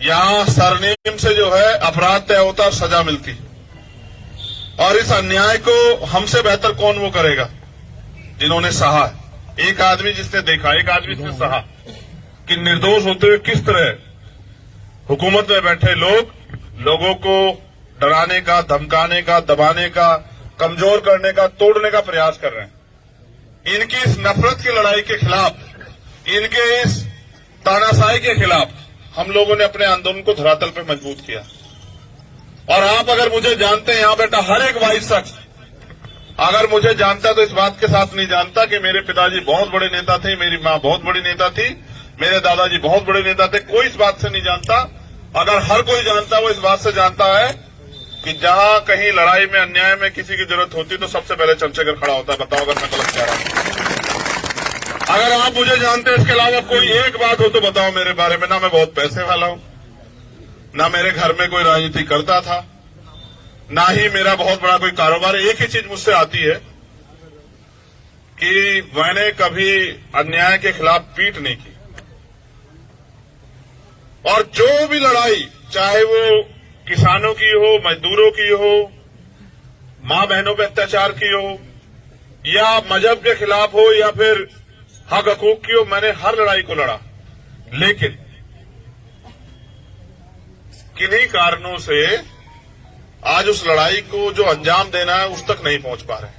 यहाँ सरनेम से जो है अपराध तय होता और सजा मिलती, और इस अन्याय को हमसे बेहतर कौन वो करेगा जिन्होंने सहा। एक आदमी जिसने देखा, एक आदमी जिसने सहा कि निर्दोष होते हुए किस तरह हुकूमत में बैठे लोग लोगों को डराने का, धमकाने का, दबाने का, कमजोर करने का, तोड़ने का प्रयास कर रहे हैं। इनकी इस नफरत की लड़ाई के खिलाफ, इनके इस तानाशाही के खिलाफ हम लोगों ने अपने आंदोलन को धरातल पर मजबूत किया। और आप अगर मुझे जानते हैं, यहां बेटा हर एक वाइस शख्स अगर मुझे जानता तो इस बात के साथ नहीं जानता कि मेरे पिताजी बहुत बड़े नेता थे, मेरी मां बहुत बड़ी नेता थी, मेरे दादाजी बहुत बड़े नेता थे। कोई इस बात से नहीं जानता। अगर हर कोई जानता, वो इस बात से जानता है कि जहां कहीं लड़ाई में, अन्याय में किसी की जरूरत होती तो सबसे पहले चंद्रशेखर खड़ा होता है। बताओ अगर मैं गलत कह रहा हूं। अगर आप मुझे जानते हैं, इसके अलावा कोई एक बात हो तो बताओ मेरे बारे में। ना मैं बहुत पैसे वाला हूं, ना मेरे घर में कोई राजनीति करता था, ना ही मेरा बहुत बड़ा कोई कारोबार है। एक ही चीज मुझसे आती है कि मैंने कभी अन्याय के खिलाफ पीठ नहीं की। और जो भी लड़ाई, चाहे वो किसानों की हो, मजदूरों की हो, मां बहनों पर अत्याचार की हो, या मजहब के खिलाफ हो, या फिर हक हकूक की हो, मैंने हर लड़ाई को लड़ा। लेकिन किन्हीं कारणों से आज उस लड़ाई को जो अंजाम देना है उस तक नहीं पहुंच पा रहे।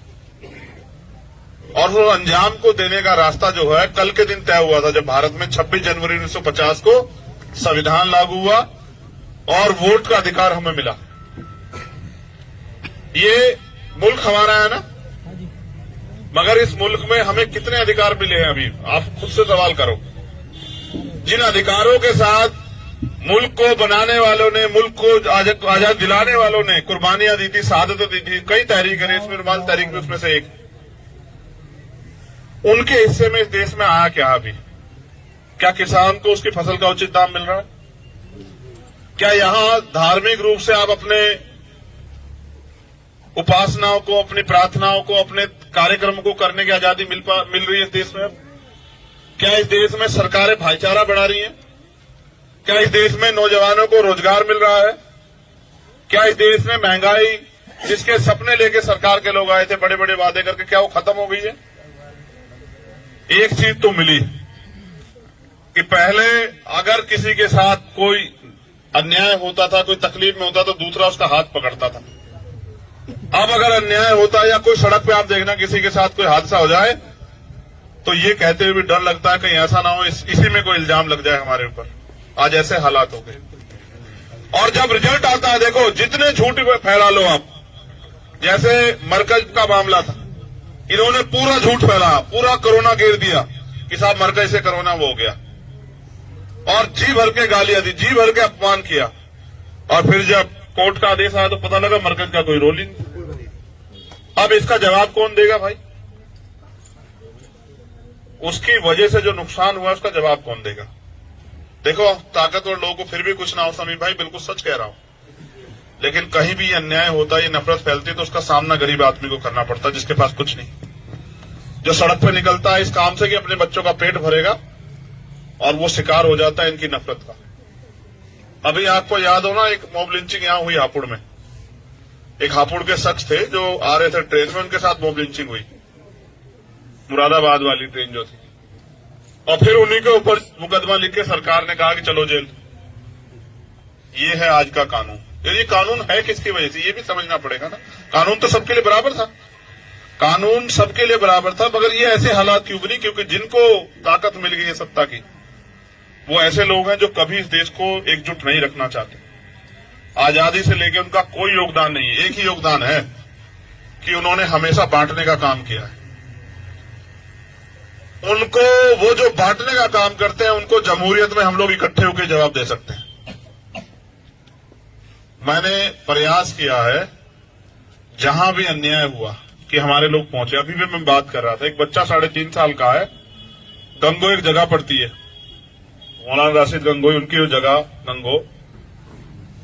और वो अंजाम को देने का रास्ता जो है कल के दिन तय हुआ था, जब भारत में 26 जनवरी 1950 को संविधान लागू हुआ और वोट का अधिकार हमें मिला। ये मुल्क हमारा है ना, मगर इस मुल्क में हमें कितने अधिकार मिले हैं अभी आप खुद से सवाल करो। जिन अधिकारों के साथ मुल्क को बनाने वालों ने, मुल्क को आजाद दिलाने वालों ने कुर्बानियां दी थी, शहादतें दी थी, कई तहरीकें, इसमें रुमाल तहरीक भी उसमें से एक, उनके हिस्से में इस देश में आया क्या अभी? क्या किसान को उसकी फसल का उचित दाम मिल रहा है? क्या यहां धार्मिक रूप से आप अपने उपासनाओं को, अपनी प्रार्थनाओं को, अपने कार्यक्रम को करने की आजादी मिल रही है इस देश में? क्या इस देश में सरकारें भाईचारा बढ़ा रही हैं? क्या इस देश में नौजवानों को रोजगार मिल रहा है? क्या इस देश में महंगाई, जिसके सपने लेके सरकार के लोग आए थे बड़े बड़े वादे करके, क्या वो खत्म हो गई है? एक चीज तो मिली कि पहले अगर किसी के साथ कोई अन्याय होता था, कोई तकलीफ में होता तो दूसरा उसका हाथ पकड़ता था। अब अगर अन्याय होता है या कोई सड़क पे आप देखना किसी के साथ कोई हादसा हो जाए तो ये कहते हुए डर लगता है कहीं ऐसा ना हो इसी में कोई इल्जाम लग जाए हमारे ऊपर। आज ऐसे हालात हो गए। और जब रिजल्ट आता है, देखो जितने झूठ फैला लो आप, जैसे मरकज का मामला था, इन्होंने पूरा झूठ फैलाया, पूरा कोरोना घेर दिया कि साहब मरकज से कोरोना वो हो गया, और जी भर के गालियां दी, जी भर के अपमान किया। और फिर जब कोर्ट का आदेश आया तो पता लगा मरकज का कोई रोल ही नहीं। अब इसका जवाब कौन देगा भाई? उसकी वजह से जो नुकसान हुआ उसका जवाब कौन देगा? देखो ताकतवर लोगों को फिर भी कुछ ना हो समीर भाई, बिल्कुल सच कह रहा हूं, लेकिन कहीं भी अन्याय होता है, ये नफरत फैलती है तो उसका सामना गरीब आदमी को करना पड़ता है जिसके पास कुछ नहीं, जो सड़क पर निकलता है इस काम से कि अपने बच्चों का पेट भरेगा, और वो शिकार हो जाता है इनकी नफरत का। अभी आपको याद हो ना, एक मॉब लिंचिंग यहां हुई हापुड़ में। एक हापुड़ के शख्स थे जो आ रहे थे ट्रेन में, उनके साथ मॉब लिंचिंग हुई, मुरादाबाद वाली ट्रेन जो थी, और फिर उन्हीं के ऊपर मुकदमा लिख के सरकार ने कहा कि चलो जेल। ये है आज का कानून। ये कानून है किसकी वजह से, ये भी समझना पड़ेगा ना। कानून तो सबके लिए बराबर था, कानून सबके लिए बराबर था, मगर ये ऐसे हालात क्यों बनी? क्योंकि जिनको ताकत मिल गई है सत्ता की, वो ऐसे लोग हैं जो कभी इस देश को एकजुट नहीं रखना चाहते। आजादी से लेकर उनका कोई योगदान नहीं है, एक ही योगदान है कि उन्होंने हमेशा बांटने का काम किया है। उनको, वो जो बांटने का काम करते हैं, उनको जमहूरियत में हम लोग इकट्ठे होकर जवाब दे सकते हैं। मैंने प्रयास किया है जहां भी अन्याय हुआ कि हमारे लोग पहुंचे। अभी भी मैं बात कर रहा था, एक बच्चा 3.5 साल का है, गंगो एक जगह पड़ती है, मौलाना राशिद गंगोई उनकी वो जगह गंगो,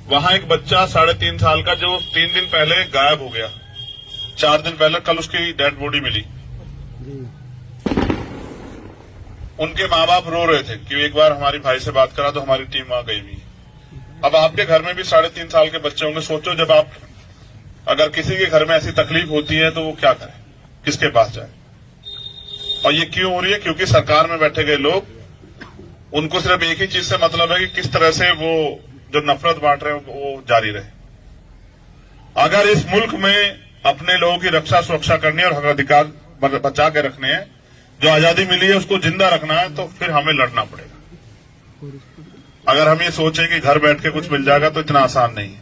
वहां एक बच्चा 3.5 साल का जो 3 दिन पहले गायब हो गया, 4 दिन पहले, कल उसकी डेड बॉडी मिली। उनके माँ बाप रो रहे थे कि एक बार हमारी भाई से बात करा तो हमारी टीम वहां गई हुई। अब आपके घर में भी 3.5 साल के बच्चे होंगे। सोचो जब आप अगर किसी के घर में ऐसी तकलीफ होती है तो वो क्या करे, किसके पास जाए। और ये क्यों हो रही है? क्योंकि सरकार में बैठे गए लोग, उनको सिर्फ एक ही चीज से मतलब है कि किस तरह से वो जो नफरत बांट रहे हैं वो जारी रहे। अगर इस मुल्क में अपने लोगों की रक्षा सुरक्षा करनी है और हक अधिकार बचा के रखने हैं, जो आजादी मिली है उसको जिंदा रखना है, तो फिर हमें लड़ना पड़ेगा। अगर हम ये सोचें कि घर बैठ के कुछ मिल जाएगा तो इतना आसान नहीं है।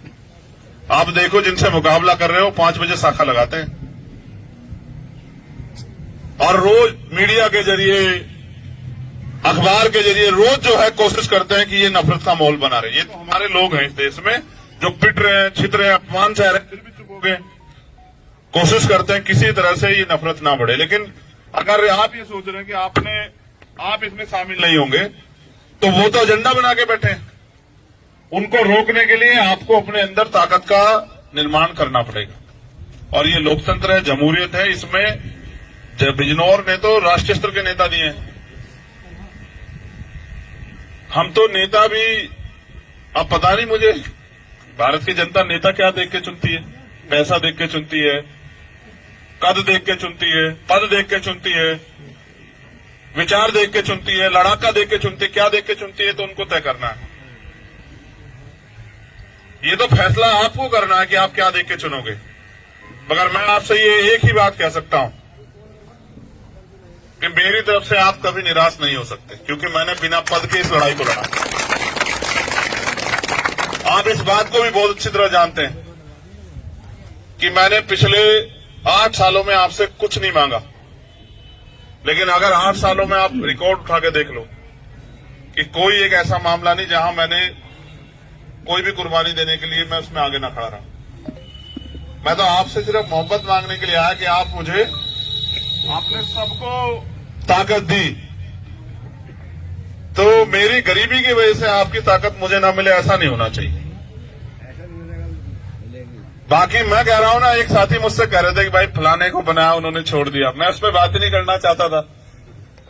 आप देखो जिनसे मुकाबला कर रहे हो 5 बजे शाखा लगाते हैं और रोज मीडिया के जरिए, अखबार के जरिए रोज जो है कोशिश करते हैं कि ये नफरत का माहौल बना रहे। ये तो हमारे लोग हैं इस देश में जो पिट रहे हैं, छित रहे हैं, अपमान सह रहे हैं, फिर भी चुप हो गए। कोशिश करते हैं किसी तरह से ये नफरत ना बढ़े। लेकिन अगर आप ये सोच रहे हैं कि आप इसमें शामिल नहीं होंगे, तो वो तो एजेंडा बना के बैठे हैं। उनको रोकने के लिए आपको अपने अंदर ताकत का निर्माण करना पड़ेगा। और ये लोकतंत्र है, जमहूरियत है, इसमें बिजनौर ने तो राष्ट्रीय स्तर के नेता दिए हैं। हम तो नेता भी, अब पता नहीं मुझे भारत की जनता नेता क्या देख के चुनती है। पैसा देख के चुनती है, कद देख के चुनती है, पद देख के चुनती है, विचार देख के चुनती है, लड़ाका देख के चुनती है, क्या देख के चुनती है, तो उनको तय करना है। ये तो फैसला आपको करना है कि आप क्या देख के चुनोगे। मगर मैं आपसे ये एक ही बात कह सकता हूं कि मेरी तरफ से आप कभी निराश नहीं हो सकते, क्योंकि मैंने बिना पद के इस लड़ाई को लड़ा। आप इस बात को भी बहुत अच्छी तरह जानते हैं कि मैंने पिछले 8 सालों में आपसे कुछ नहीं मांगा। लेकिन अगर 8 सालों में आप रिकॉर्ड उठा के देख लो कि कोई एक ऐसा मामला नहीं जहां मैंने कोई भी कुर्बानी देने के लिए मैं उसमें आगे ना खड़ा रहा। मैं तो आपसे सिर्फ मोहब्बत मांगने के लिए आया कि आप मुझे, आपने सबको ताकत दी, तो मेरी गरीबी की वजह से आपकी ताकत मुझे ना मिले, ऐसा नहीं होना चाहिए। बाकी मैं कह रहा हूं ना, एक साथी मुझसे कह रहे थे कि भाई फलाने को बनाया उन्होंने छोड़ दिया। मैं उस पर बात ही नहीं करना चाहता था,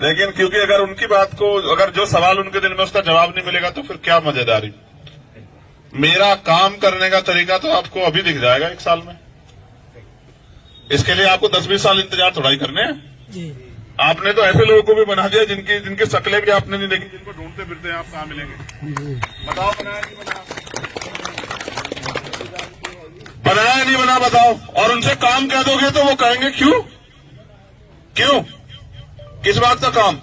लेकिन क्योंकि अगर उनकी बात को, अगर जो सवाल उनके दिल में उसका जवाब नहीं मिलेगा तो फिर क्या मजेदारी। मेरा काम करने का तरीका तो आपको अभी दिख जाएगा 1 साल में। इसके लिए आपको 10-20 साल इंतजार थोड़ा ही करने हैं। आपने तो ऐसे लोगों को भी बना दिया जिनकी शक्लें भी आपने नहीं देखी, जिनको ढूंढते फिरते हैं आप कहां मिलेंगे। बताओ बनाया नहीं बना, बनाया नहीं बना, बताओ। और उनसे काम कह दोगे तो वो कहेंगे क्यों क्यों, किस बात का काम।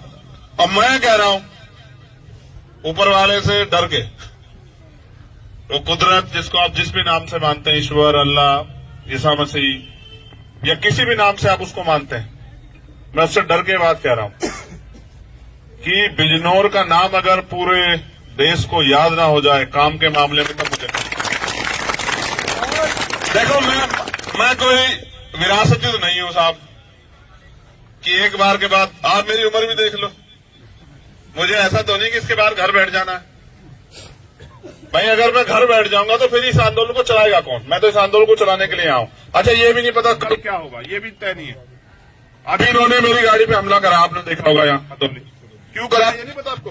अब मैं कह रहा हूं ऊपर वाले से डर के, वो कुदरत जिसको आप जिस भी नाम से मानते हैं, ईश्वर, अल्लाह, ईसा मसीह या किसी भी नाम से आप उसको मानते हैं, मैं उससे डर के बात कह रहा हूं कि बिजनौर का नाम अगर पूरे देश को याद ना हो जाए काम के मामले में, तो मुझे देखो मैं कोई विरासती तो नहीं हूं साहब कि एक बार के बाद, आप मेरी उम्र भी देख लो, मुझे ऐसा तो नहीं कि इसके बाद घर बैठ जाना है। भाई अगर मैं घर बैठ जाऊंगा तो फिर इस आंदोलन को चलाएगा कौन? मैं तो इस आंदोलन को चलाने के लिए आऊं। अच्छा ये भी नहीं पता कल क्या होगा, ये भी तय नहीं है। अभी इन्होंने मेरी गाड़ी पे हमला करा, आपने देखा होगा यहाँ खतौली। क्यों करा ये नहीं पता आपको?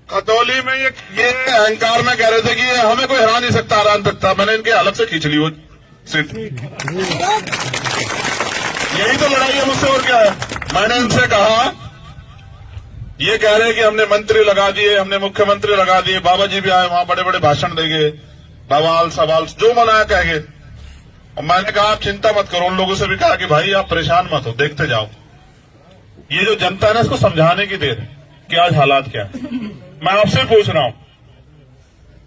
खतौली में ये अहंकार में कह रहे थे कि हमें कोई हरा नहीं सकता, हरा नहीं सकता। मैंने इनके अलग से खींच ली वो सीट। यही तो लड़ाई है मुझसे, और क्या है। मैंने इनसे कहा, ये कह रहे हैं कि हमने मंत्री लगा दिए, हमने मुख्यमंत्री लगा दिए, बाबा जी भी आए वहां, बड़े बड़े भाषण देंगे, बवाल सवाल जो मनाया कहेंगे। और मैंने कहा आप चिंता मत करो। उन लोगों से भी कहा कि भाई आप परेशान मत हो, देखते जाओ। ये जो जनता है ना, इसको समझाने की देर है कि आज हालात क्या है। मैं आपसे पूछ रहा हूं,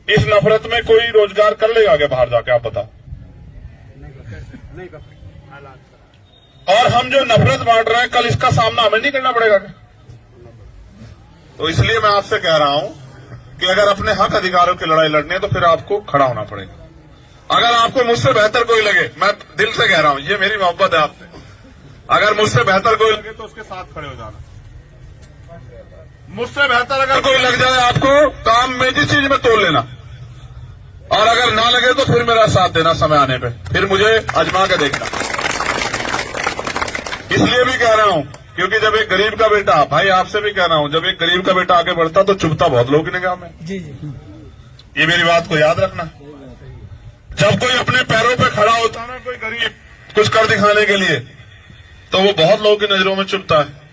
इस नफरत में कोई रोजगार कर लेगा क्या बाहर जाके? आप बता। और हम जो नफरत बांट रहे हैं, कल इसका सामना हमें नहीं करना पड़ेगा क्या? तो इसलिए मैं आपसे कह रहा हूं कि अगर अपने हक अधिकारों की लड़ाई लड़नी है तो फिर आपको खड़ा होना पड़ेगा। अगर आपको मुझसे बेहतर कोई लगे, मैं दिल से कह रहा हूं, ये मेरी मोहब्बत है आपसे, अगर मुझसे बेहतर कोई लगे तो उसके साथ खड़े हो जाना। मुझसे बेहतर अगर कोई लग जाए आपको काम में, जिस चीज में तोड़ लेना, और अगर ना लगे तो फिर मेरा साथ देना समय आने पे, फिर मुझे आजमा के देखना। इसलिए भी कह रहा हूं क्योंकि जब एक गरीब का बेटा, भाई आपसे भी कह रहा हूं, जब एक गरीब का बेटा आगे बढ़ता तो चुभता बहुत लोग की निगाह में। ये मेरी बात को याद रखना। जब कोई अपने पैरों पे खड़ा होता है ना, कोई गरीब कुछ कर दिखाने के लिए, तो वो बहुत लोगों की नजरों में चुभता है।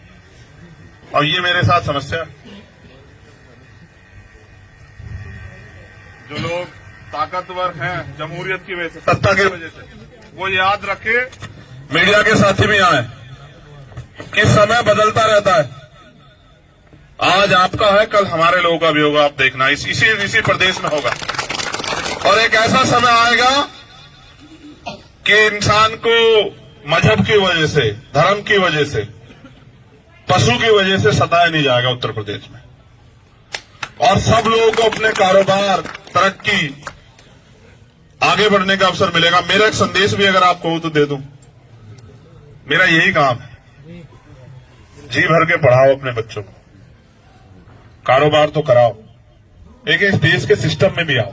और ये मेरे साथ समस्या है। जो लोग ताकतवर हैं जमहूरियत की वजह से, सत्ता की वजह से, वो याद रखे, मीडिया के साथी भी आए कि समय बदलता रहता है। आज आपका है, कल हमारे लोगों का भी होगा। आप देखना, इसी प्रदेश में होगा। और एक ऐसा समय आएगा कि इंसान को मजहब की वजह से, धर्म की वजह से, पशु की वजह से सताया नहीं जाएगा उत्तर प्रदेश में। और सब लोगों को अपने कारोबार, तरक्की, आगे बढ़ने का अवसर मिलेगा। मेरा एक संदेश भी अगर आपको हो तो दे दूं। मेरा यही काम है, जी भर के पढ़ाओ अपने बच्चों को, कारोबार तो कराओ, एक इस देश के सिस्टम में भी आओ,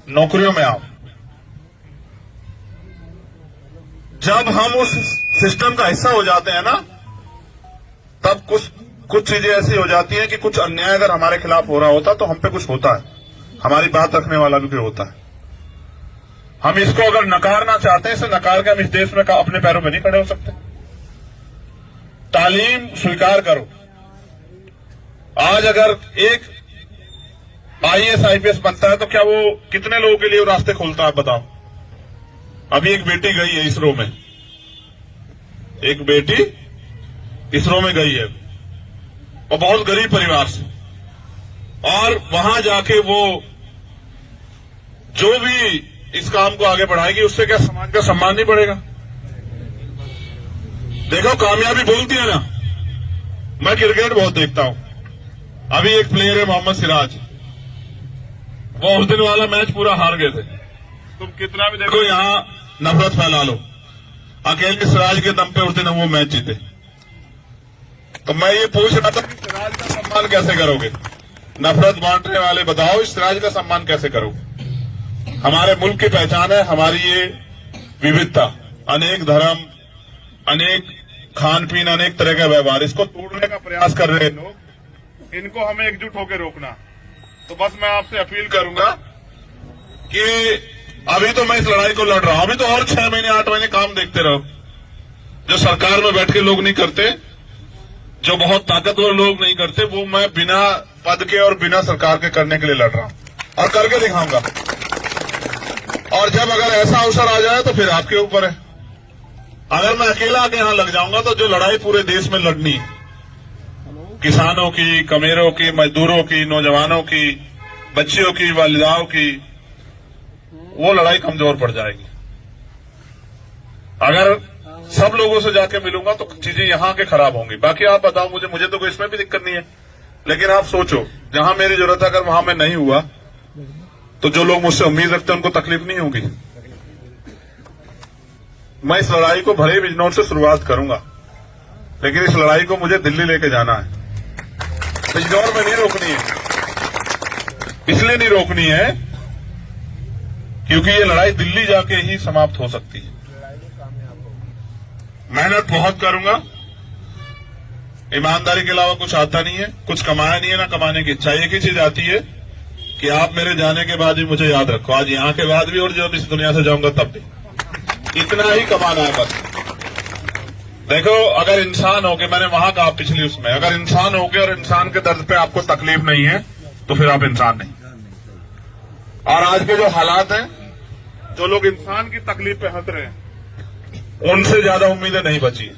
नौकरियों में आओ। जब हम उस सिस्टम का हिस्सा हो जाते हैं ना, तब कुछ चीजें ऐसी हो जाती हैं कि कुछ अन्याय अगर हमारे खिलाफ हो रहा होता तो हम पे कुछ होता है, हमारी बात रखने वाला भी कोई होता है। हम इसको अगर नकारना चाहते हैं, इसे नकार के हम इस देश में अपने पैरों पे नहीं खड़े हो सकते। तालीम स्वीकार करो। आज अगर एक IAS IPS बनता है तो क्या वो कितने लोगों के लिए वो रास्ते खोलता है, बताओ। अभी एक बेटी गई है इसरो में, एक बेटी इसरो में गई है, और बहुत गरीब परिवार से, और वहां जाके वो जो भी इस काम को आगे बढ़ाएगी, उससे क्या समाज का सम्मान नहीं बढ़ेगा? देखो, कामयाबी बोलती है ना। मैं क्रिकेट बहुत देखता हूं। अभी एक प्लेयर है मोहम्मद सिराज, वो उस दिन वाला मैच पूरा हार गए थे। तुम कितना भी देखो, यहां नफरत फैला लो, अकेले सिराज के दम पे उस दिन वो मैच जीते। तो मैं ये पूछ रहा था कि सिराज का सम्मान कैसे करोगे? नफरत बांटने वाले बताओ, इस सिराज का सम्मान कैसे करोगे? हमारे मुल्क की पहचान है हमारी ये विविधता, अनेक धर्म, अनेक खान पीन, अनेक तरह का व्यवहार। इसको तोड़ने का प्रयास कर रहे हैं लोग, इनको हमें एकजुट होकर रोकना। तो बस मैं आपसे अपील करूंगा कि अभी तो मैं इस लड़ाई को लड़ रहा हूं, अभी तो और 6 महीने 8 महीने काम देखते रहो, जो सरकार में बैठ के लोग नहीं करते, जो बहुत ताकतवर लोग नहीं करते, वो मैं बिना पद के और बिना सरकार के करने के लिए लड़ रहा हूं और करके दिखाऊंगा। और जब अगर ऐसा अवसर आ जाए तो फिर आपके ऊपर है। अगर मैं अकेला आके यहां लग जाऊंगा तो जो लड़ाई पूरे देश में लड़नी है, किसानों की, कमेरों की, मजदूरों की, नौजवानों की, बच्चियों की, वालिदाओं की, वो लड़ाई कमजोर पड़ जाएगी। अगर सब लोगों से जाके मिलूंगा तो चीजें यहां के खराब होंगी। बाकी आप बताओ, मुझे तो कोई इसमें भी दिक्कत नहीं है, लेकिन आप सोचो, जहां मेरी जरूरत है अगर वहां मैं नहीं हुआ तो जो लोग मुझसे उम्मीद रखते हैं उनको तकलीफ नहीं होगी। मैं इस लड़ाई को भले बिजनौर से शुरुआत करूंगा, लेकिन इस लड़ाई को मुझे दिल्ली लेके जाना है। बिजनौर में नहीं रोकनी है। इसलिए नहीं रोकनी है क्योंकि ये लड़ाई दिल्ली जाके ही समाप्त हो सकती है। मेहनत बहुत करूंगा, ईमानदारी के अलावा कुछ आता नहीं है, कुछ कमाया नहीं है, ना कमाने की इच्छा। एक ही चीज आती है कि आप मेरे जाने के बाद भी मुझे याद रखो, आज यहां के बाद भी और जब इस दुनिया से जाऊंगा तब भी। इतना ही कमाना है बस। देखो, अगर इंसान हो के, मैंने वहां कहा पिछली उसमें, अगर इंसान हो के और इंसान के दर्द पे आपको तकलीफ नहीं है तो फिर आप इंसान नहीं। और आज के जो हालात हैं, जो लोग इंसान की तकलीफ पे हंस रहे हैं, उनसे ज्यादा उम्मीदें नहीं बची।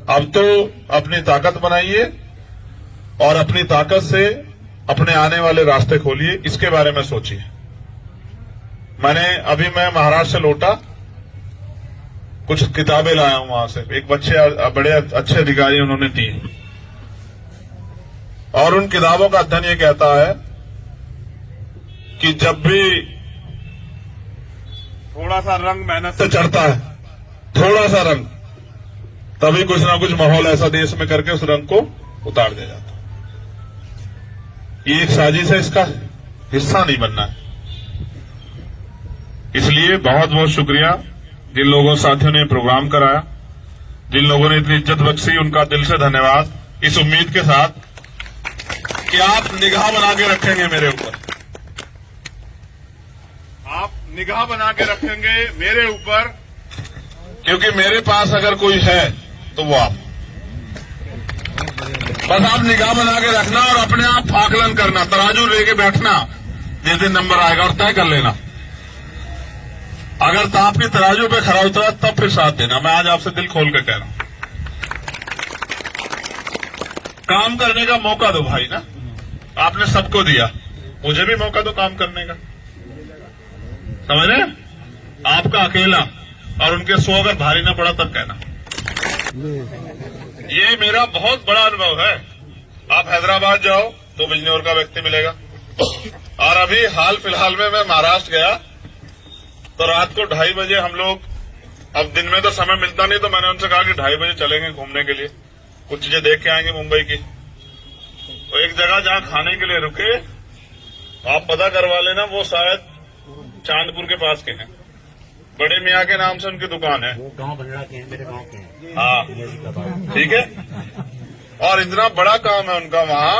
अब तो अपनी ताकत बनाइए और अपनी ताकत से अपने आने वाले रास्ते खोलिए, इसके बारे में सोचिए। मैं महाराष्ट्र से लौटा, कुछ किताबें लाया हूं वहां से, एक बड़े अच्छे अधिकारी उन्होंने दी, और उन किताबों का अध्ययन ये कहता है कि जब भी थोड़ा सा रंग मेहनत से चढ़ता है, थोड़ा सा रंग, तभी कुछ ना कुछ माहौल ऐसा देश में करके उस रंग को उतार दिया जाता। ये एक साजिश है, इसका हिस्सा नहीं बनना है। इसलिए बहुत बहुत शुक्रिया जिन लोगों साथियों ने प्रोग्राम कराया, जिन लोगों ने इतनी इज्जत बख्शी, उनका दिल से धन्यवाद। इस उम्मीद के साथ कि आप निगाह बना के रखेंगे मेरे ऊपर, निगाह बना के रखेंगे मेरे ऊपर, क्योंकि मेरे पास अगर कोई है तो वो आप। बस आप निगाह बना के रखना और अपने आप आकलन करना, तराजू लेके बैठना, जिस दिन नंबर आएगा और तय कर लेना। अगर ताप की तराजू पे खरा उतरा तब फिर साथ देना। मैं आज आपसे दिल खोल के कह रहा हूं, काम करने का मौका दो भाई ना। आपने सबको दिया, मुझे भी मौका दो काम करने का, समझ रहे? आपका अकेला और उनके 100 अगर भारी ना पड़ा तब कहना। ये मेरा बहुत बड़ा अनुभव है। आप हैदराबाद जाओ तो बिजनौर का व्यक्ति मिलेगा, और अभी हाल फिलहाल में मैं महाराष्ट्र गया तो रात को 2:30 बजे हम लोग, अब दिन में तो समय मिलता नहीं, तो मैंने उनसे कहा कि 2:30 बजे चलेंगे घूमने के लिए, कुछ चीजें देख के आएंगे मुंबई की। तो एक जगह जहां खाने के लिए रुके, आप पता करवा लेना, वो शायद चांदपुर के पास के हैं, बड़े मियाँ के नाम से उनकी दुकान है। वो गांव बंगला के हैं, मेरे गांव के हैं। हाँ ठीक है। और इतना बड़ा काम है उनका वहाँ,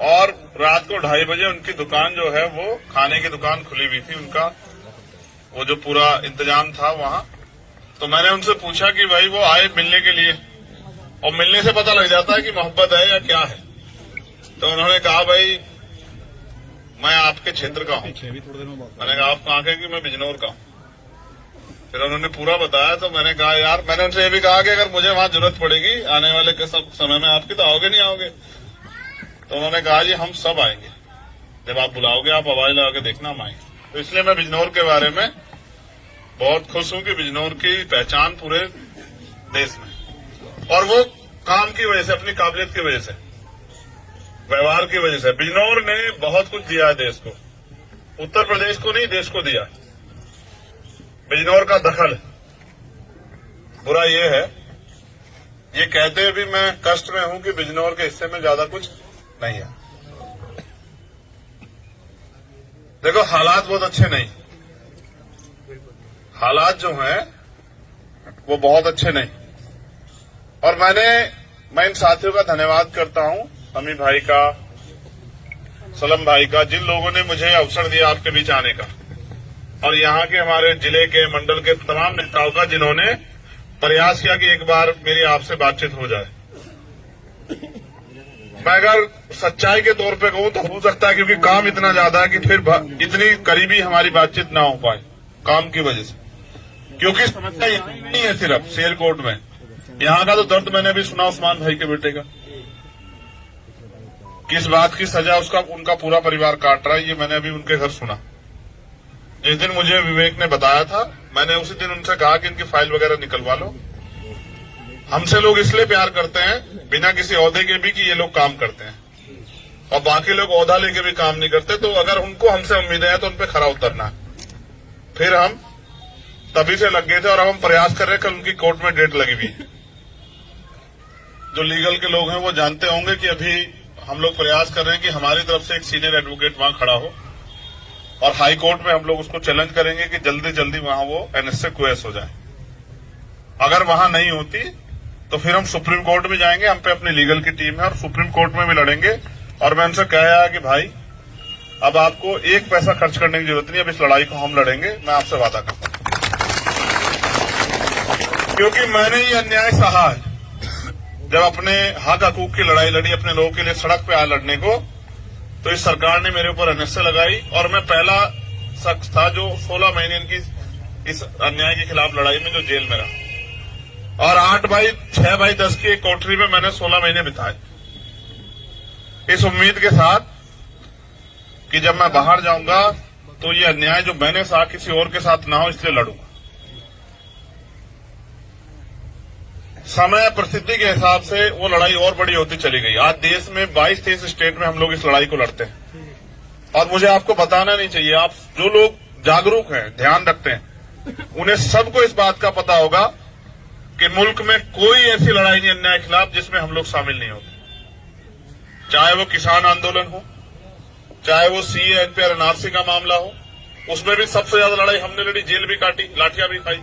और रात को 2:30 बजे उनकी दुकान जो है वो खाने की दुकान खुली हुई थी, उनका वो जो पूरा इंतजाम था वहाँ। तो मैंने उनसे पूछा कि भाई वो आए मिलने के लिए, और मिलने से पता लग जाता है कि मोहब्बत है या क्या है। तो उन्होंने कहा भाई मैं आपके क्षेत्र का हूँ। मैंने कहा आप कहाँ के? कि मैं बिजनौर का हूँ। फिर उन्होंने पूरा बताया, तो मैंने कहा यार, मैंने उनसे ये भी कहा कि अगर मुझे वहां जरूरत पड़ेगी आने वाले के सब समय में आपकी, तो आओगे नहीं आओगे? तो उन्होंने कहा जी हम सब आएंगे, जब आप बुलाओगे आप आवाज लगा के देखना हम आएंगे। तो इसलिए मैं बिजनौर के बारे में बहुत खुश हूं कि बिजनौर की पहचान पूरे देश में, और वो काम की वजह से, अपनी काबिलियत की वजह से, व्यवहार की वजह से। बिजनौर ने बहुत कुछ दिया है देश को, उत्तर प्रदेश को नहीं देश को दिया। बिजनौर का दखल, बुरा ये है, ये कहते हुए भी मैं कष्ट में हूं कि बिजनौर के हिस्से में ज्यादा कुछ नहीं है। देखो हालात बहुत अच्छे नहीं, हालात जो हैं वो बहुत अच्छे नहीं। और मैं इन साथियों का धन्यवाद करता हूं, अमी भाई का, सलम भाई का, जिन लोगों ने मुझे अवसर दिया आपके बीच आने का, और यहाँ के हमारे जिले के, मंडल के तमाम नेताओं का, जिन्होंने प्रयास किया कि एक बार मेरी आपसे बातचीत हो जाए। मैं अगर सच्चाई के तौर पे कहूं तो हो सकता है, क्योंकि काम इतना ज्यादा है कि फिर इतनी करीबी हमारी बातचीत ना हो पाए काम की वजह से। क्योंकि समस्या यहाँ ही नहीं है सिर्फ शेरकोट में, यहाँ का तो दर्द मैंने भी सुना उस्मान भाई के बेटे का, किस बात की सजा उसका उनका पूरा परिवार काट रहा है, ये मैंने अभी उनके घर सुना। जिस दिन मुझे विवेक ने बताया था, मैंने उसी दिन उनसे कहा कि इनकी फाइल वगैरह निकलवा लो। हमसे लोग इसलिए प्यार करते हैं बिना किसी ओहदे के भी कि ये लोग काम करते हैं, और बाकी लोग ओहदा लेके भी काम नहीं करते। तो अगर उनको हमसे उम्मीदें हैं तो उन पर खरा उतरना है। फिर हम तभी से लग गए थे, और अब हम प्रयास कर रहे हैं। कल उनकी कोर्ट में डेट लगी हुई है। जो लीगल के लोग हैं वो जानते होंगे कि अभी हम लोग प्रयास कर रहे हैं कि हमारी तरफ से एक सीनियर एडवोकेट वहां खड़ा हो, और हाई कोर्ट में हम लोग उसको चैलेंज करेंगे कि जल्दी जल्दी वहां वो एनएसए क्वेस हो जाए। अगर वहां नहीं होती तो फिर हम सुप्रीम कोर्ट में जाएंगे, हम पे अपनी लीगल की टीम है, और सुप्रीम कोर्ट में भी लड़ेंगे। और मैं उनसे कहा कि भाई अब आपको 1 पैसा खर्च करने की जरूरत नहीं, अब इस लड़ाई को हम लड़ेंगे, मैं आपसे वादा करता हूं। क्योंकि मैंने ये अन्याय सहा है, जब अपने हक हकूक की लड़ाई लड़ी, अपने लोगों के लिए सड़क पे आया लड़ने को, तो इस सरकार ने मेरे ऊपर एनएसए लगाई, और मैं पहला शख्स था जो 16 महीने इनकी इस अन्याय के खिलाफ लड़ाई में जो जेल में रहा। और 6/10 की एक कोठरी में मैंने 16 महीने बिताए, इस उम्मीद के साथ कि जब मैं बाहर जाऊंगा तो ये अन्याय जो मैंने सहा किसी और के साथ ना हो, इसलिए लड़ूंगा। समय परिस्थिति के हिसाब से वो लड़ाई और बड़ी होती चली गई। आज देश में 22-23 स्टेट में हम लोग इस लड़ाई को लड़ते हैं, और मुझे आपको बताना नहीं चाहिए, आप जो लोग जागरूक हैं, ध्यान रखते हैं, उन्हें सबको इस बात का पता होगा कि मुल्क में कोई ऐसी लड़ाई नहीं अन्याय के खिलाफ जिसमें हम लोग शामिल नहीं होते। चाहे वो किसान आंदोलन हो, चाहे वो सीए एनपीआर एनआरसी का मामला हो, उसमें भी सबसे ज्यादा लड़ाई हमने लड़ी, जेल भी काटी, लाठियां भी खाई।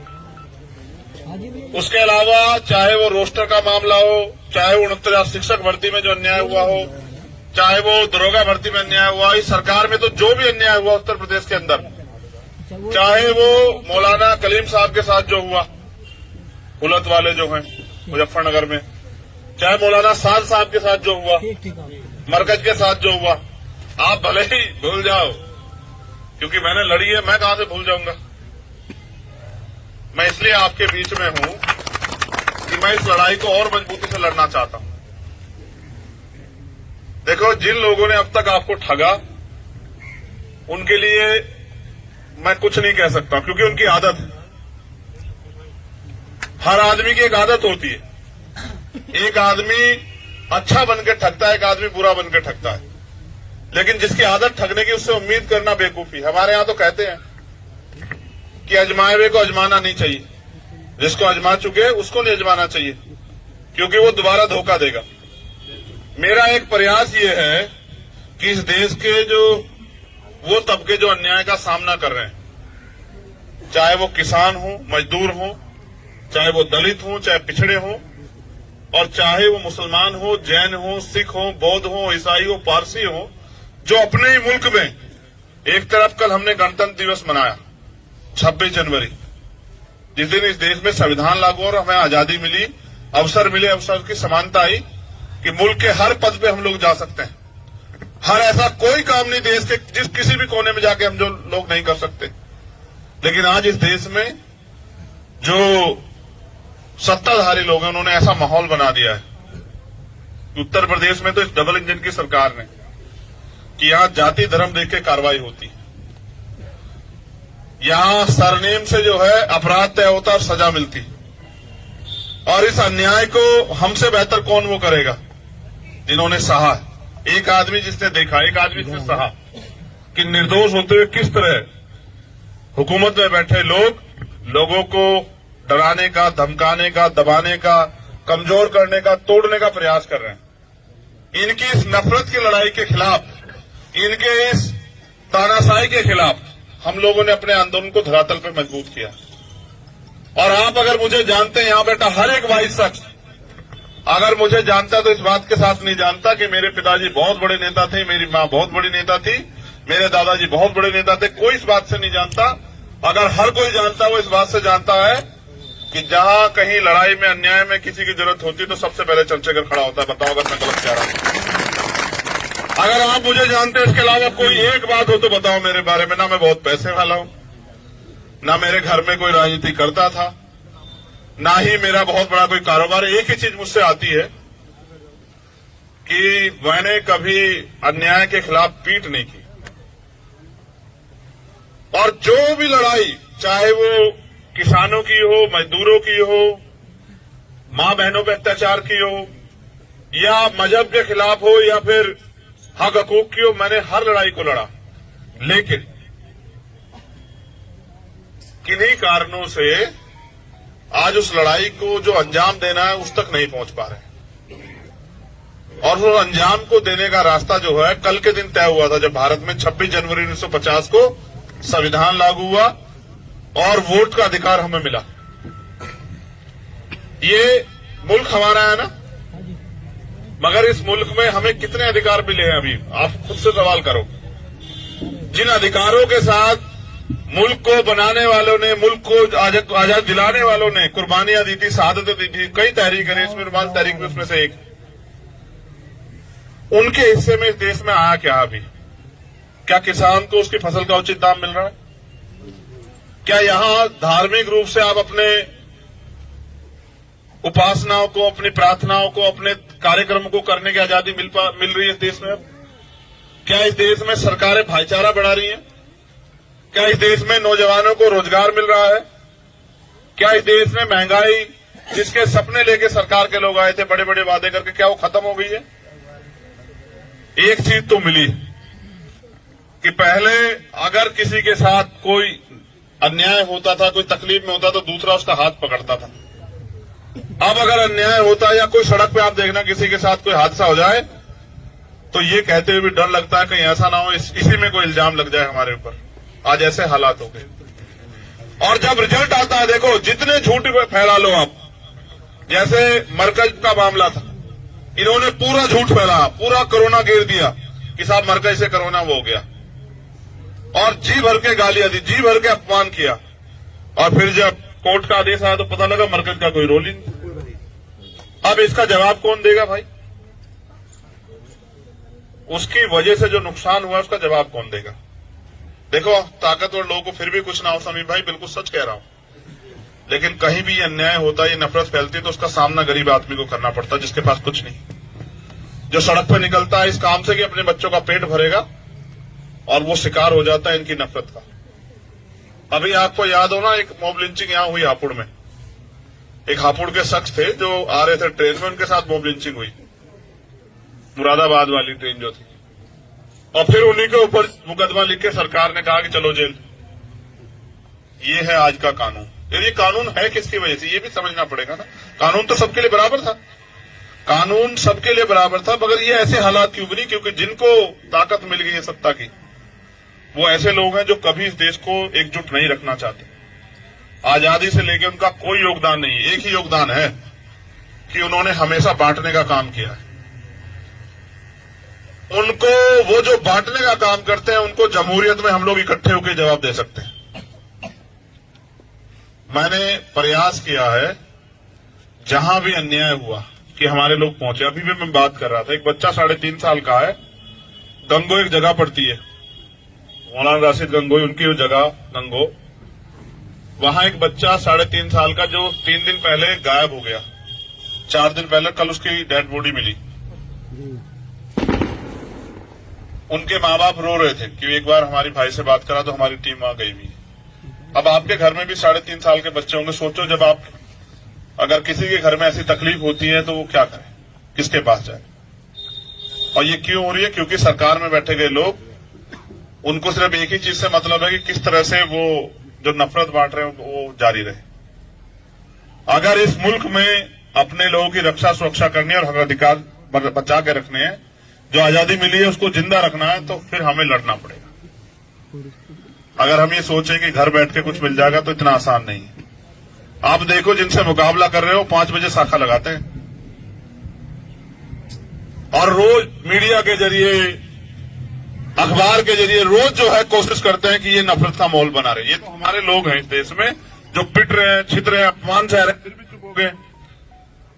उसके अलावा चाहे वो रोस्टर का मामला हो, चाहे वो 69 शिक्षक भर्ती में जो अन्याय हुआ हो, चाहे वो दरोगा भर्ती में अन्याय हुआ, इस सरकार में तो जो भी अन्याय हुआ उत्तर प्रदेश के अंदर, चाहे वो मौलाना कलीम साहब के साथ जो हुआ, हुलत वाले जो हैं मुजफ्फरनगर में, चाहे मौलाना साद साहब के साथ जो हुआ, मरकज के साथ जो हुआ, आप भले ही भूल जाओ, क्योंकि मैंने लड़ी है, मैं कहां से भूल जाऊंगा। मैं इसलिए आपके बीच में हूं कि मैं इस लड़ाई को और मजबूती से लड़ना चाहता हूं। देखो, जिन लोगों ने अब तक आपको ठगा, उनके लिए मैं कुछ नहीं कह सकता, क्योंकि उनकी आदत है। हर आदमी की एक आदत होती है। एक आदमी अच्छा बनकर ठगता है, एक आदमी बुरा बनकर ठगता है। लेकिन जिसकी आदत ठगने की, उससे उम्मीद करना बेवकूफी। हमारे यहां तो कहते हैं कि अजमाए हुए को अजमाना नहीं चाहिए, जिसको अजमा चुके उसको नहीं अजमाना चाहिए, क्योंकि वो दोबारा धोखा देगा। मेरा एक प्रयास ये है कि इस देश के वो तबके जो अन्याय का सामना कर रहे हैं, चाहे वो किसान हो, मजदूर हो, चाहे वो दलित हो, चाहे पिछड़े हो, और चाहे वो मुसलमान हो, जैन हो, सिख हो, बौद्ध हो, ईसाई हो, पारसी हो, जो अपने ही मुल्क में, एक तरफ कल हमने गणतंत्र दिवस मनाया 26 जनवरी, जिस दिन इस देश में संविधान लागू और हमें आजादी मिली, अवसर मिले, अवसर की समानता आई कि मुल्क के हर पद पे हम लोग जा सकते हैं। हर ऐसा कोई काम नहीं देश के जिस किसी भी कोने में जाके हम जो लोग नहीं कर सकते। लेकिन आज इस देश में जो सत्ताधारी लोग हैं, उन्होंने ऐसा माहौल बना दिया है। उत्तर प्रदेश में तो इस डबल इंजन की सरकार ने कि यहां जाति धर्म देख के कार्रवाई होती है, यहां सरनेम से जो है अपराध तय होता और सजा मिलती। और इस अन्याय को हमसे बेहतर कौन वो करेगा जिन्होंने सहा। एक आदमी जिसने देखा, एक आदमी जिसने सहा कि निर्दोष होते हुए किस तरह हुकूमत में बैठे लोग लोगों को डराने का, धमकाने का, दबाने का, कमजोर करने का, तोड़ने का प्रयास कर रहे हैं। इनकी इस नफरत की लड़ाई के खिलाफ, इनके इस तानाशाही के खिलाफ हम लोगों ने अपने आंदोलन को धरातल पर मजबूत किया। और आप अगर मुझे जानते हैं, यहां बैठा हर एक वाइस शख्स अगर मुझे जानता तो इस बात के साथ नहीं जानता कि मेरे पिताजी बहुत बड़े नेता थे, मेरी मां बहुत बड़ी नेता थी, मेरे दादाजी बहुत बड़े नेता थे। कोई इस बात से नहीं जानता। अगर हर कोई जानता, वो इस बात से जानता है कि जहां कहीं लड़ाई में, अन्याय में किसी की जरूरत होती तो सबसे पहले चंद्रशेखर खड़ा होता है। बताओ अगर मैं गलत कह रहा हूं। अगर आप मुझे जानते, इसके अलावा कोई एक बात हो तो बताओ मेरे बारे में। ना मैं बहुत पैसे वाला हूं, ना मेरे घर में कोई राजनीति करता था, ना ही मेरा बहुत बड़ा कोई कारोबार। एक ही चीज मुझसे आती है कि मैंने कभी अन्याय के खिलाफ पीठ नहीं की। और जो भी लड़ाई, चाहे वो किसानों की हो, मजदूरों की हो, मां बहनों पर अत्याचार की हो, या मजहब के खिलाफ हो, या फिर हक हकूक की हो, मैंने हर लड़ाई को लड़ा। लेकिन किन्हीं कारणों से आज उस लड़ाई को जो अंजाम देना है उस तक नहीं पहुंच पा रहे। और वो अंजाम को देने का रास्ता जो है कल के दिन तय हुआ था, जब भारत में 26 जनवरी 1950 को संविधान लागू हुआ और वोट का अधिकार हमें मिला। ये मुल्क हमारा है ना, मगर इस मुल्क में हमें कितने अधिकार मिले हैं अभी आप खुद से सवाल करो। जिन अधिकारों के साथ मुल्क को बनाने वालों ने, मुल्क को आजाद दिलाने वालों ने कुर्बानियां दी थी, शहादतें दी थी, कई तहरीकें, इसमें रुमाल तहरीक में उसमें से एक, उनके हिस्से में इस देश में आया क्या अभी? क्या किसान को उसकी फसल का उचित दाम मिल रहा है? क्या यहां धार्मिक रूप से आप अपने उपासनाओं को, अपनी प्रार्थनाओं को, अपने कार्यक्रमों को करने की आजादी मिल रही है इस देश में? क्या इस देश में सरकारें भाईचारा बढ़ा रही हैं? क्या इस देश में नौजवानों को रोजगार मिल रहा है? क्या इस देश में महंगाई, जिसके सपने लेके सरकार के लोग आए थे बड़े बड़े वादे करके, क्या वो खत्म हो गई है? एक चीज तो मिली कि पहले अगर किसी के साथ कोई अन्याय होता था, कोई तकलीफ में होता तो दूसरा उसका हाथ पकड़ता था। अब अगर अन्याय होता या कोई सड़क पे आप देखना किसी के साथ कोई हादसा हो जाए तो ये कहते हुए भी डर लगता है कहीं ऐसा ना हो इसी में कोई इल्जाम लग जाए हमारे ऊपर। आज ऐसे हालात हो गए। और जब रिजल्ट आता है, देखो जितने झूठ फैला लो आप, जैसे मरकज का मामला था, इन्होंने पूरा झूठ फैला, पूरा कोरोना गिर दिया कि साहब मरकज से कोरोना वो हो गया। और जी भर के गालियां दी, जी भर के अपमान किया। और फिर जब कोर्ट का आदेश आया तो पता लगा मरकज का कोई रोल ही नहीं। अब इसका जवाब कौन देगा भाई? उसकी वजह से जो नुकसान हुआ उसका जवाब कौन देगा? देखो, ताकतवर लोगों को फिर भी कुछ ना हो समीर भाई, बिल्कुल सच कह रहा हूं, लेकिन कहीं भी ये अन्याय होता है, ये नफरत फैलती है तो उसका सामना गरीब आदमी को करना पड़ता है, जिसके पास कुछ नहीं, जो सड़क पर निकलता है इस काम से कि अपने बच्चों का पेट भरेगा, और वो शिकार हो जाता है इनकी नफरत का। अभी आपको याद हो ना, एक मॉब लिंचिंग यहां हुई हापुड़ में। एक हापुड़ के शख्स थे जो आ रहे थे ट्रेन में, उनके साथ मॉब लिंचिंग हुई, मुरादाबाद वाली ट्रेन जो थी, और फिर उन्हीं के ऊपर मुकदमा लिख के सरकार ने कहा कि चलो जेल। ये है आज का कानून। ये कानून है किसकी वजह से, ये भी समझना पड़ेगा ना। कानून तो सबके लिए बराबर था, कानून सबके लिए बराबर था, मगर ये ऐसे हालात क्यों बनी? क्योंकि जिनको ताकत मिल गई है सत्ता की, वो ऐसे लोग हैं जो कभी इस देश को एकजुट नहीं रखना चाहते। आजादी से लेकर उनका कोई योगदान नहीं, एक ही योगदान है कि उन्होंने हमेशा बांटने का काम किया है। उनको, वो जो बांटने का काम करते हैं, उनको जमहूरियत में हम लोग इकट्ठे होकर जवाब दे सकते हैं। मैंने प्रयास किया है जहां भी अन्याय हुआ कि हमारे लोग पहुंचे। अभी भी मैं बात कर रहा था, एक बच्चा 3.5 साल का है, गंगो एक जगह पड़ती है, मौलाना राशिद गंगोई उनकी वो जगह गंगो, वहां एक बच्चा 3.5 साल का जो 3 दिन पहले गायब हो गया, 4 दिन पहले, कल उसकी डेड बॉडी मिली। उनके माँ बाप रो रहे थे कि एक बार हमारी भाई से बात करा तो हमारी टीम वहां गई भी। अब आपके घर में भी 3.5 साल के बच्चे होंगे, सोचो जब आप, अगर किसी के घर में ऐसी तकलीफ होती है तो वो क्या करे, किसके पास जाए? और ये क्यों हो रही है? क्योंकि सरकार में बैठे गए लोग, उनको सिर्फ एक ही चीज से मतलब है कि किस तरह से वो जो नफरत बांट रहे हैं वो जारी रहे। अगर इस मुल्क में अपने लोगों की रक्षा सुरक्षा करनी है और हक अधिकार बचा के रखने हैं, जो आजादी मिली है उसको जिंदा रखना है, तो फिर हमें लड़ना पड़ेगा। अगर हम ये सोचें कि घर बैठ के कुछ मिल जाएगा तो इतना आसान नहीं है। आप देखो, जिनसे मुकाबला कर रहे हो 5 बजे शाखा लगाते हैं, और रोज मीडिया के जरिए, अखबार के जरिए रोज जो है कोशिश करते हैं कि ये नफरत का माहौल बना रहे। ये तो हमारे लोग हैं इस देश में जो पिट रहे हैं, छित रहे हैं, अपमान सह रहे हैं, फिर भी चुप हो गए।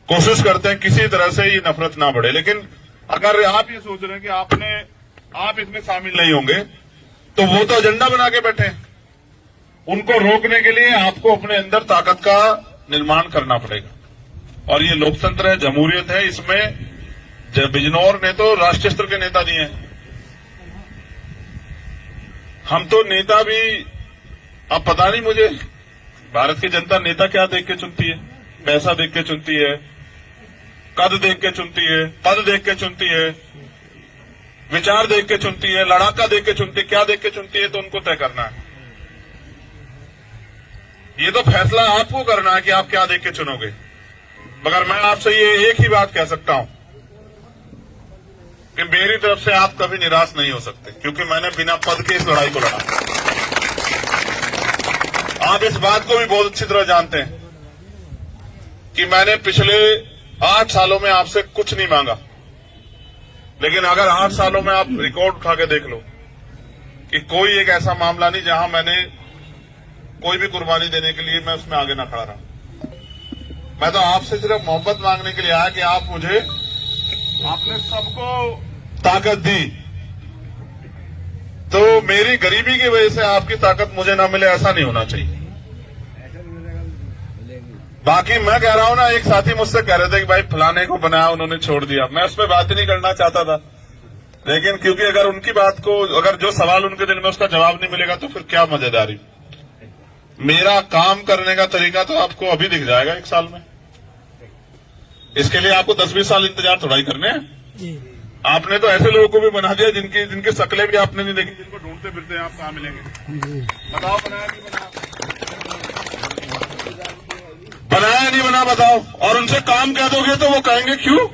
कोशिश करते हैं किसी तरह से ये नफरत ना बढ़े। लेकिन अगर आप ये सोच रहे हैं कि आप इसमें शामिल नहीं होंगे, तो वो तो एजेंडा बना के बैठे हैं। उनको रोकने के लिए आपको अपने अंदर ताकत का निर्माण करना पड़ेगा। और ये लोकतंत्र है, जमहूरियत है, इसमें बिजनौर ने तो राष्ट्रीय स्तर के नेता दिए हैं। हम तो नेता भी, अब पता नहीं मुझे, भारत की जनता नेता क्या देख के चुनती है? पैसा देख के चुनती है, कद देख के चुनती है, पद देख के चुनती है, विचार देख के चुनती है, लड़ाका देख के चुनती है, क्या देख के चुनती है? तो उनको तय करना है। ये तो फैसला आपको करना है कि आप क्या देख के चुनोगे। मगर मैं आपसे ये एक ही बात कह सकता हूं कि मेरी तरफ से आप कभी निराश नहीं हो सकते, क्योंकि मैंने बिना पद के इस लड़ाई को लड़ा। आप इस बात को भी बहुत अच्छी तरह जानते हैं कि मैंने पिछले 8 सालों में आपसे कुछ नहीं मांगा, लेकिन अगर 8 सालों में आप रिकॉर्ड उठा के देख लो कि कोई एक ऐसा मामला नहीं जहां मैंने कोई भी कुर्बानी देने के लिए मैं उसमें आगे ना खड़ा रहा। मैं तो आपसे सिर्फ मोहब्बत मांगने के लिए आया कि आप मुझे, आपने सबको ताकत दी, तो मेरी गरीबी की वजह से आपकी ताकत मुझे ना मिले, ऐसा नहीं होना चाहिए। बाकी मैं कह रहा हूं ना, एक साथी मुझसे कह रहे थे कि भाई फलाने को बनाया उन्होंने छोड़ दिया। मैं उस पर बात ही नहीं करना चाहता था, लेकिन क्योंकि अगर उनकी बात को, अगर जो सवाल उनके दिल में उसका जवाब नहीं मिलेगा तो फिर क्या मजेदारी। मेरा काम करने का तरीका तो आपको अभी दिख जाएगा 1 साल में। इसके लिए आपको 10-20 साल इंतजार थोड़ा ही करने हैं। आपने तो ऐसे लोगों को भी बना दिया जिनकी शक्लें भी आपने नहीं देखी, जिनको ढूंढते फिरते हैं आप कहां मिलेंगे। बताओ, बनाया नहीं बना? बनाया नहीं बना, बताओ। और उनसे काम कह दोगे तो वो कहेंगे क्यों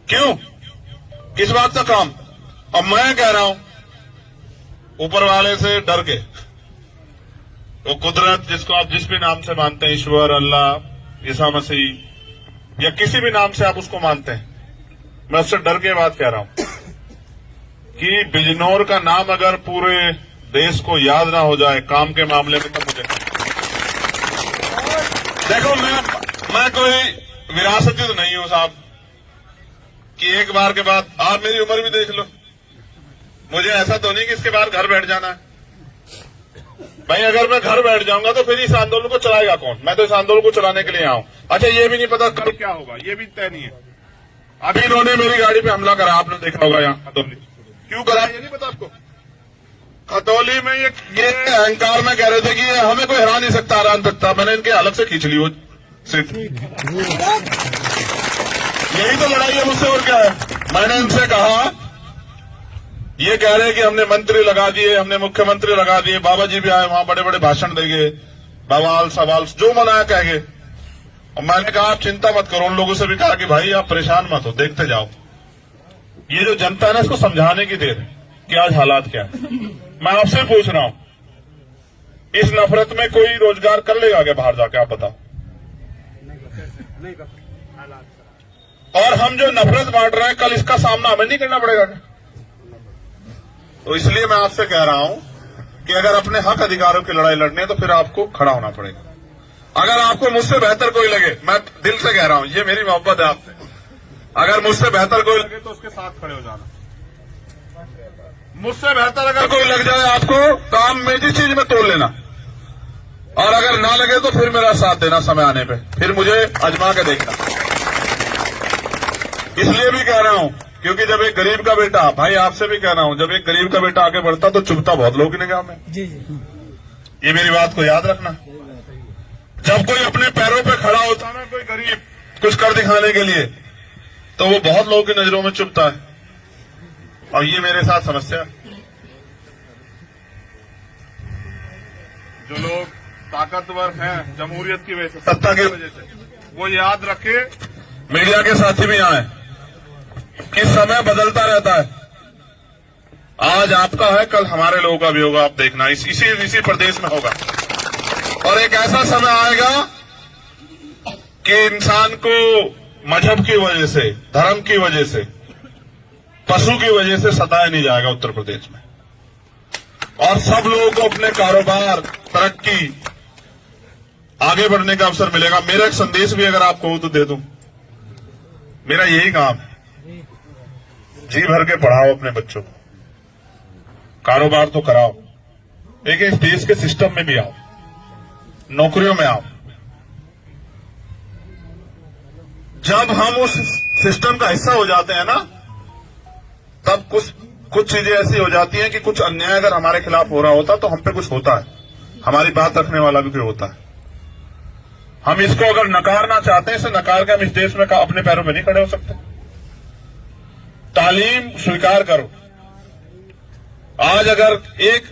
क्यों, किस बात का काम? अब मैं कह रहा हूं, ऊपर वाले से डर के, वो कुदरत जिसको आप जिस भी नाम से मानते हैं, ईश्वर, अल्लाह, ईसा मसीह, या किसी भी नाम से आप उसको मानते हैं, मैं उससे डर के बात कह रहा हूं कि बिजनौर का नाम अगर पूरे देश को याद ना हो जाए काम के मामले में, तो मुझे देखो मैं कोई विरासती तो नहीं हूं साहब कि एक बार के बाद, आप मेरी उम्र भी देख लो, मुझे ऐसा तो नहीं कि इसके बाद घर बैठ जाना है भाई। अगर मैं घर बैठ जाऊंगा तो फिर इस आंदोलन को चलाएगा कौन? मैं तो इस आंदोलन को चलाने के लिए आऊं। अच्छा, ये भी नहीं पता कल क्या होगा, ये भी तय नहीं है। अभी इन्होंने मेरी गाड़ी पे हमला करा, आपने देखा होगा यहाँ खतौली। क्यों करा ये नहीं पता आपको? खतौली में ये अहंकार में कह रहे थे कि ये हमें कोई हरा नहीं सकता, हरा नहीं सकता। मैंने इनके अलग से खींच ली वो सीट। यही तो लड़ाई है मुझसे, और क्या है? मैंने इनसे कहा, ये कह रहे हैं कि हमने मंत्री लगा दिए, हमने मुख्यमंत्री लगा दिए, बाबा जी भी आए वहां, बड़े बड़े भाषण देंगे, बवाल सवाल जो मनाया कहेंगे। और मैंने कहा आप चिंता मत करो। उन लोगों से भी कहा कि भाई आप परेशान मत हो, देखते जाओ। ये जो जनता है ना, इसको समझाने की देर है कि आज हालात क्या है। मैं आपसे पूछ रहा हूं, इस नफरत में कोई रोजगार कर लेगा क्या बाहर जाके? आप बताओ। और हम जो नफरत बांट रहे हैं, कल इसका सामना हमें नहीं करना पड़ेगा क्या? तो इसलिए मैं आपसे कह रहा हूं कि अगर अपने हक अधिकारों की लड़ाई लड़नी है तो फिर आपको खड़ा होना पड़ेगा। अगर आपको मुझसे बेहतर कोई लगे, मैं दिल से कह रहा हूं, ये मेरी मोहब्बत है आपसे, अगर मुझसे बेहतर कोई लगे तो उसके साथ खड़े हो जाना। मुझसे बेहतर अगर कोई लग जाए आपको काम में, जिस चीज में तोड़ लेना, और अगर ना लगे तो फिर मेरा साथ देना समय आने पे, फिर मुझे आजमा के देखना। इसलिए भी कह रहा हूं क्योंकि जब एक गरीब का बेटा, भाई आपसे भी कह रहा हूं, जब एक गरीब का बेटा आगे बढ़ता तो चुभता बहुत लोगों की निगाह में। जी। ये मेरी बात को याद रखना। जब कोई अपने पैरों पे खड़ा होता ना, कोई गरीब कुछ कर दिखाने के लिए, तो वो बहुत लोगों की नजरों में चुभता है। और ये मेरे साथ समस्या है। जो लोग ताकतवर हैं जमहूरियत की वजह से, सत्ता की वजह से, वो याद रखे, मीडिया के साथी भी आए कि समय बदलता रहता है। आज आपका है, कल हमारे लोगों का भी होगा। आप देखना, इसी प्रदेश में होगा। और एक ऐसा समय आएगा कि इंसान को मजहब की वजह से, धर्म की वजह से, पशु की वजह से सताया नहीं जाएगा उत्तर प्रदेश में। और सब लोगों को अपने कारोबार, तरक्की, आगे बढ़ने का अवसर मिलेगा। मेरा एक संदेश भी अगर आपको हो तो दे दूं। मेरा यही काम है, जी भर के पढ़ाओ अपने बच्चों को, कारोबार तो कराओ, एक इस देश के सिस्टम में भी आओ, नौकरियों में आओ। जब हम उस सिस्टम का हिस्सा हो जाते हैं ना, तब कुछ चीजें ऐसी हो जाती हैं कि कुछ अन्याय अगर हमारे खिलाफ हो रहा होता तो हम पे कुछ होता है, हमारी बात रखने वाला भी कोई होता है। हम इसको अगर नकारना चाहते हैं, इसे नकार के हम इस देश में अपने पैरों में नहीं खड़े हो सकते। तालीम स्वीकार करो। आज अगर एक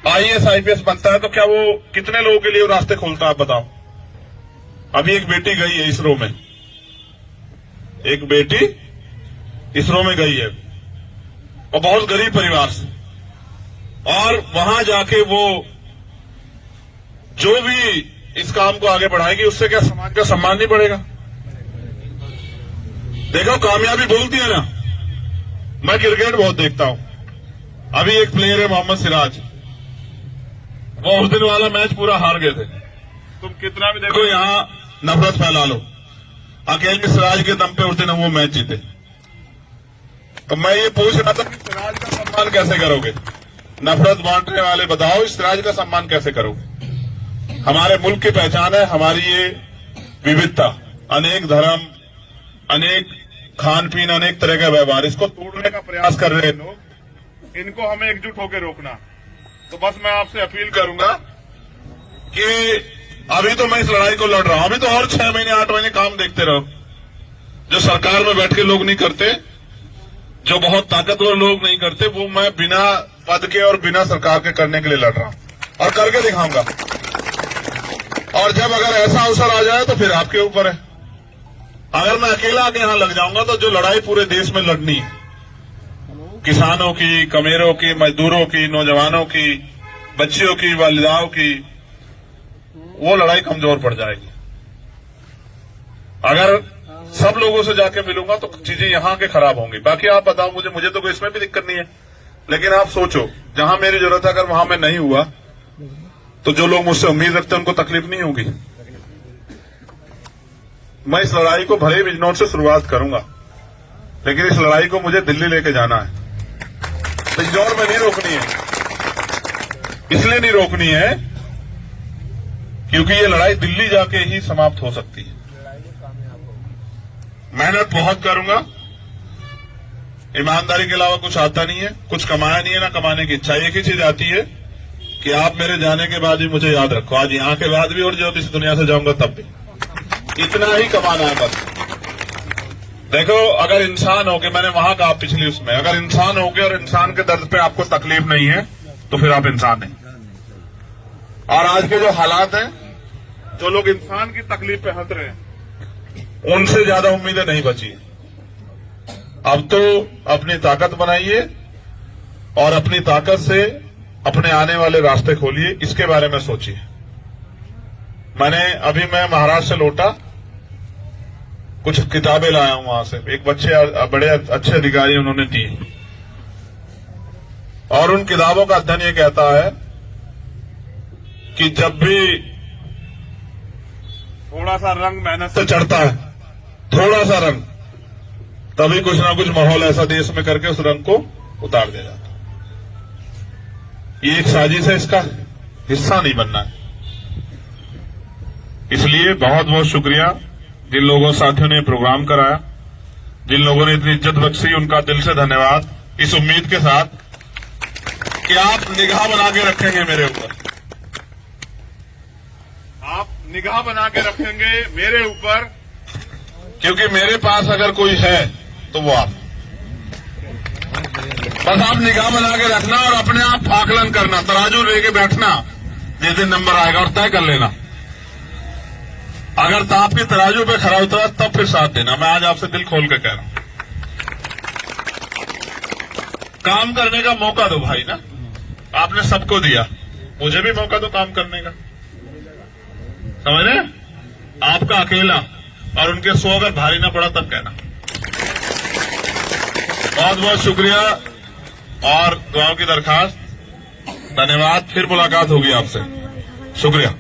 आईएएस आईपीएस बनता है तो क्या वो कितने लोगों के लिए वो रास्ते खोलता है, आप बताओ। अभी एक बेटी गई है इसरो में, एक बेटी इसरो में गई है, और बहुत गरीब परिवार से, और वहां जाके वो जो भी इस काम को आगे बढ़ाएगी, उससे क्या समाज का सम्मान नहीं बढ़ेगा? देखो, कामयाबी बोलती है ना। मैं क्रिकेट बहुत देखता हूं। अभी एक प्लेयर है मोहम्मद सिराज, वो उस दिन वाला मैच पूरा हार गए थे। तुम कितना भी देखो यहां नफरत फैला लो, अकेले सिराज के दम पे उस दिन वो मैच जीते। तो मैं ये पूछ रहा था कि सिराज का सम्मान कैसे करोगे? नफरत बांटने वाले बताओ, इस सिराज का सम्मान कैसे करोगे? हमारे मुल्क की पहचान है हमारी ये विविधता, अनेक धर्म, अनेक खान पीन, अनेक तरह का व्यवहार। इसको तोड़ने का प्रयास कर रहे हैं लोग, इनको हमें एकजुट होकर रोकना। तो बस मैं आपसे अपील करूंगा कि अभी तो मैं इस लड़ाई को लड़ रहा हूं, अभी तो और 6 महीने 8 महीने काम देखते रहो, जो सरकार में बैठ के लोग नहीं करते, जो बहुत ताकतवर लोग नहीं करते, वो मैं बिना पद के और बिना सरकार के करने के लिए लड़ रहा हूं और करके दिखाऊंगा। और जब अगर ऐसा अवसर आ जाए तो फिर आपके ऊपर है। अगर मैं अकेला आके यहां लग जाऊंगा तो जो लड़ाई पूरे देश में लड़नी है, किसानों की, कमेरों की, मजदूरों की, नौजवानों की, बच्चियों की, वालिदाओं की, वो लड़ाई कमजोर पड़ जाएगी। अगर सब लोगों से जाके मिलूंगा तो चीजें यहां के खराब होंगी। बाकी आप बताओ मुझे तो कोई इसमें भी दिक्कत नहीं है, लेकिन आप सोचो, जहां मेरी जरूरत है अगर वहां मैं नहीं हुआ तो जो लोग मुझसे उम्मीद रखते हैं उनको तकलीफ नहीं होगी। मैं इस लड़ाई को भले ही बिजनौर से शुरुआत करूंगा, लेकिन इस लड़ाई को मुझे दिल्ली लेके जाना है। बिजनौर में नहीं रोकनी है। इसलिए नहीं रोकनी है क्योंकि ये लड़ाई दिल्ली जाके ही समाप्त हो सकती है। मेहनत बहुत करूंगा, ईमानदारी के अलावा कुछ आता नहीं है, कुछ कमाया नहीं है, ना कमाने की इच्छा। एक ही चीज आती है कि आप मेरे जाने के बाद भी मुझे याद रखो, आज यहां के बाद भी और जब इस दुनिया से जाऊंगा तब भी। इतना ही कमाना है बस। देखो, अगर इंसान हो के, मैंने वहां कहा पिछली उसमें, अगर इंसान हो के और इंसान के दर्द पे आपको तकलीफ नहीं है तो फिर आप इंसान नहीं। और आज के जो हालात हैं, जो लोग इंसान की तकलीफ पे हंस रहे हैं, उनसे ज्यादा उम्मीदें नहीं बची। अब तो अपनी ताकत बनाइए और अपनी ताकत से अपने आने वाले रास्ते खोलिए, इसके बारे में सोचिए। मैं महाराष्ट्र से लौटा, कुछ किताबें लाया हूं वहां से, एक बड़े अच्छे अधिकारी उन्होंने दी, और उन किताबों का अध्ययन ये कहता है कि जब भी थोड़ा सा रंग मेहनत से चढ़ता है, थोड़ा सा रंग, तभी कुछ ना कुछ माहौल ऐसा देश में करके उस रंग को उतार दिया जाता है। ये एक साजिश है, इसका हिस्सा नहीं बनना है। इसलिए बहुत बहुत शुक्रिया जिन लोगों साथियों ने प्रोग्राम कराया, जिन लोगों ने इतनी इज्जत बख्शी, उनका दिल से धन्यवाद। इस उम्मीद के साथ कि आप निगाह बना के रखेंगे मेरे ऊपर, आप निगाह बना के रखेंगे मेरे ऊपर, क्योंकि मेरे पास अगर कोई है तो वो आप। बस आप निगाह बना के रखना और अपने आप आकलन करना, तराजू लेके बैठना, जिस दिन नंबर आएगा और तय कर लेना। अगर आपकी तराजू पे खरा उतरा तब फिर साथ देना। मैं आज आपसे दिल खोल के कह रहा हूं, काम करने का मौका दो भाई ना। आपने सबको दिया, मुझे भी मौका दो काम करने का, समझ रहे? आपका अकेला और उनके 100 अगर भारी ना पड़ा तब कहना। बहुत बहुत शुक्रिया और दुआओं की दरखास्त। धन्यवाद। फिर मुलाकात होगी आपसे। शुक्रिया।